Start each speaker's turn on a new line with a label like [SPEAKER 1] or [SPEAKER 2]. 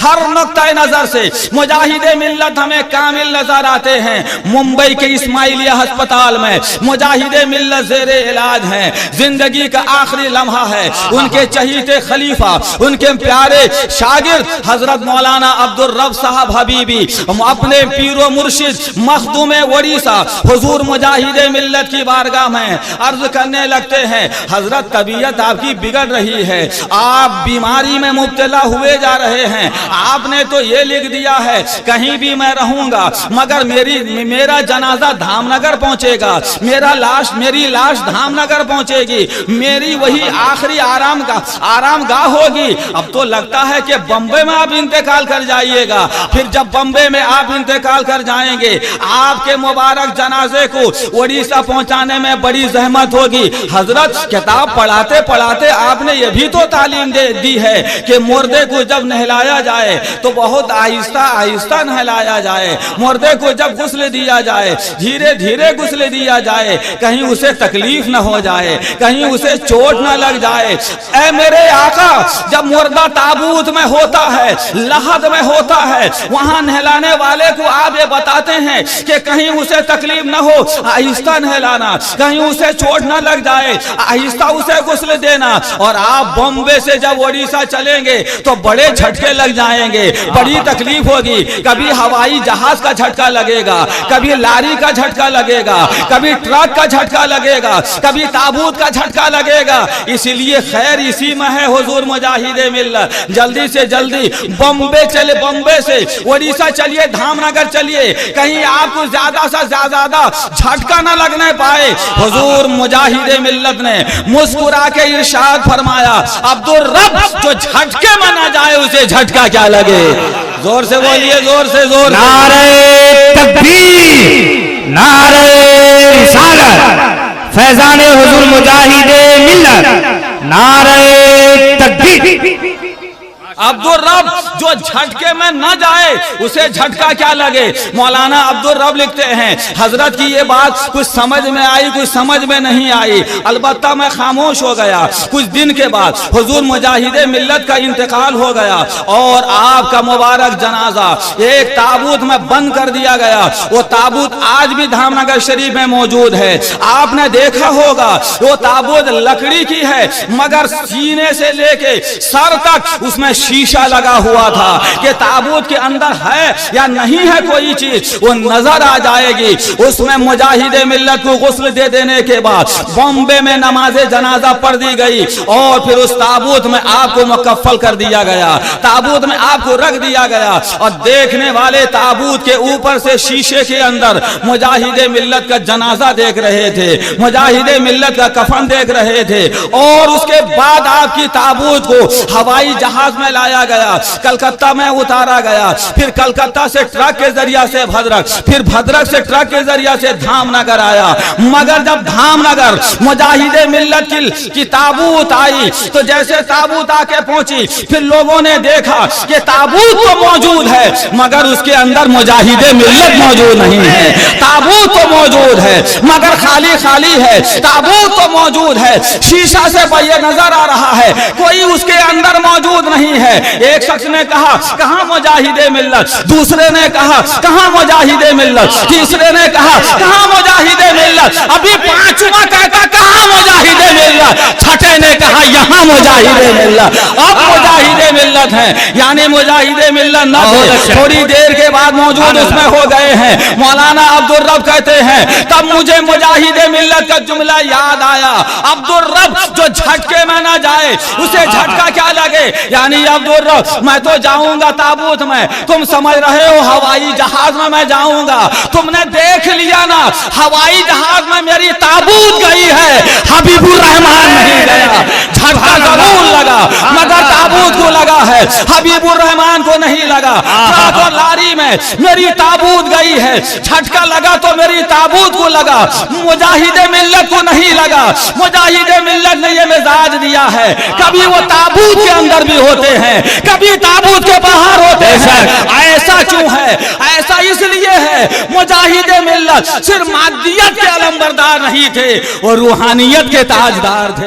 [SPEAKER 1] ہر نقطۂ نظر سے مجاہد ملت ہمیں کامل نظر آتے ہیں۔ ممبئی کے اسماعیلیہ ہسپتال میں مجاہد ملت زیر علاج ہیں، زندگی کا آخری لمحہ ہے۔ ان کے چہیتے خلیفہ، ان کے پیارے شاگرد حضرت مولانا عبدالرب صاحب حبیبی اپنے پیر و مرشد مخدوم اڑیسہ حضور مجاہد ملت کی بارگاہ میں عرض کرنے لگتے ہیں، حضرت طبیعت آپ کی بگڑ رہی ہے، آپ بیماری میں مبتلا ہوئے جا رہے ہیں۔ آپ نے تو یہ لکھ دیا ہے کہیں بھی میں رہوں گا مگر میرا جنازہ دھام نگر پہنچے گا، میری لاش دھام نگر پہنچے گی، میری وہی آخری آرام گاہ ہوگی۔ اب تو لگتا ہے کہ بمبئی میں آپ انتقال کر جائیے گا۔ پھر جب بمبئی میں آپ انتقال کر جائیں گے، آپ کے مبارک جنازے کو اڑیسہ پہنچانے میں بڑی زحمت ہوگی۔ حضرت کتاب پڑھاتے پڑھاتے آپ نے یہ بھی تو تعلیم دی ہے کہ مردے کو جب نہلایا جائے تو بہت آہستہ آہستہ نہلایا جائے، مردے کو جب غسل دیا جائے دھیرے دھیرے غسل دیا جائے، کہیں اسے تکلیف نہ ہو جائے، کہیں اسے چوٹ نہ لگ جائے۔ اے میرے آقا، جب مردہ تابوت میں ہوتا ہے، لحد میں ہوتا ہے، وہاں نہلانے والے کو آپ یہ بتاتے ہیں کہ کہیں اسے تکلیف نہ ہو، آہستہ نہلانا، کہیں اسے چوٹ نہ لگ جائے، آہستہ اسے غسل دینا۔ اور آپ بمبئی سے جب اڑیسہ چلیں گے تو بڑے جھٹکے لگ جائیں گے، بڑی تکلیف ہوگی، کبھی ہوائی جہاز کا جھٹکا لگے گا، کبھی لاری کا جھٹکا لگے گا، کبھی ٹرک کا جھٹکا لگے گا، کبھی تابوت کا جھٹکا لگے گا۔ اسی لیے خیر اسی میں ہے حضور مجاہد ملت، جلدی سے جلدی بمبئی سے اڑیسہ چلیے، دھام نگر چلیے، کہیں آپ کو زیادہ سے زیادہ جھٹکا نہ لگنے پائے۔ حضور مجاہد ملت نے مسکرا کے ارشاد فرمایا، عبدالرب جو جھٹکے میں نہ جائے اسے جھٹکا کیا لگے۔ زور سے بولیے، زور سے زور۔
[SPEAKER 2] نعرہ تکبیر، نعرہ رسالت، فیضان حضور مجاہد ملت، نعرہ تکبیر۔
[SPEAKER 1] عبدالرب جو جھٹکے میں نہ جائے اسے جھٹکا کیا لگے۔ مولانا عبدالرب لکھتے ہیں، حضرت کی یہ بات کچھ سمجھ میں آئی، کچھ سمجھ میں نہیں آئی، البتہ میں خاموش ہو گیا۔ کچھ دن کے بعد حضور مجاہد ملت کا انتقال ہو گیا اور آپ کا مبارک جنازہ ایک تابوت میں بند کر دیا گیا۔ وہ تابوت آج بھی دھام نگر شریف میں موجود ہے۔ آپ نے دیکھا ہوگا وہ تابوت لکڑی کی ہے مگر سینے سے لے کے سر تک اس میں شیشہ لگا ہوا تھا کہ تابوت کے اندر ہے یا نہیں ہے کوئی چیز وہ نظر آ جائے گی۔ اس میں مجاہد ملت کو غسل دے دینے کے بعد بمبئی میں نماز جنازہ پڑھ دی گئی اور پھر اس تابوت میں آپ کو مکفل کر دیا گیا، تابوت میں آپ کو رکھ دیا گیا اور دیکھنے والے تابوت کے اوپر سے شیشے کے اندر مجاہد ملت کا جنازہ دیکھ رہے تھے، مجاہد ملت کا کفن دیکھ رہے تھے۔ اور اس کے بعد آپ کی تابوت کو ہوائی جہاز میں لایا گیا، کلکتہ میں اتارا گیا، پھر کلکتہ سے ٹرک کے ذریعہ سے بھدرک، پھر بھدرک سے ٹرک کے ذریعہ سے دھام نگر آیا۔ مگر جب دھام نگر مجاہد ملت کی تابوت آئی تو جیسے تابوت آ کے پہنچی پھر لوگوں نے دیکھا کہ تابوت تو موجود ہے مگر اس کے اندر مجاہد ملت موجود نہیں ہے۔ تابوت تو موجود ہے مگر خالی ہے، تابوت تو موجود ہے، شیشہ سے یہ نظر آ رہا ہے، کوئی اس کے اندر موجود نہیں ہے۔ ایک شخص نے کہا کہاں مجاہد ملت، دوسرے نے کہا کہاں مجاہد ملت، تیسرے نے کہا کہاں مجاہد ملت، ابھی پانچواں کہتا کہاں مجاہد ملت، چھٹے نے کہا یہاں مجاہد ملت۔ اب مجاہد ملت ہیں، یعنی مجاہد ملت نہ تھے، تھوڑی دیر کے بعد موجود اس میں ہو گئے ہیں۔ مولانا عبدالرب کہتے ہیں تب مجھے مجاہد ملت کا جملہ یاد آیا، عبدالرب جو جھٹکے میں نہ جائے اسے جھٹکا کیا لگے۔ یعنی عبدالرب میں تو جاؤں گا تابوت میں، تم سمجھ رہے ہو ہوائی جہاز میں جاؤں گا، تم نے دیکھ لیا نا ہوائی جہاز میں میری تابوت گئی ہے، حبیب الرحمان نہیں گیا۔ جھٹکا ضرور لگا مگر تابوت کو لگا ہے، حبیب الرحمان کو نہیں لگا۔ ٹرک اور لاری میں میری تابوت گئی ہے، جھٹکا لگا تو میری تابوت کو لگا، مجاہد ملت کو نہیں لگا۔ مجاہد ملت نے یہ مزاج دیا ہے، کبھی وہ تابوت کے اندر بھی ہوتے ہیں، کبھی تابوت کے باہر ہوتے ہیں۔ ایسا کیوں ہے؟ ایسا اس لیے ہے مجاہد ملت صرف مادیت کے علمبردار نہیں تھے، وہ روحانیت کے تاجدار تھے۔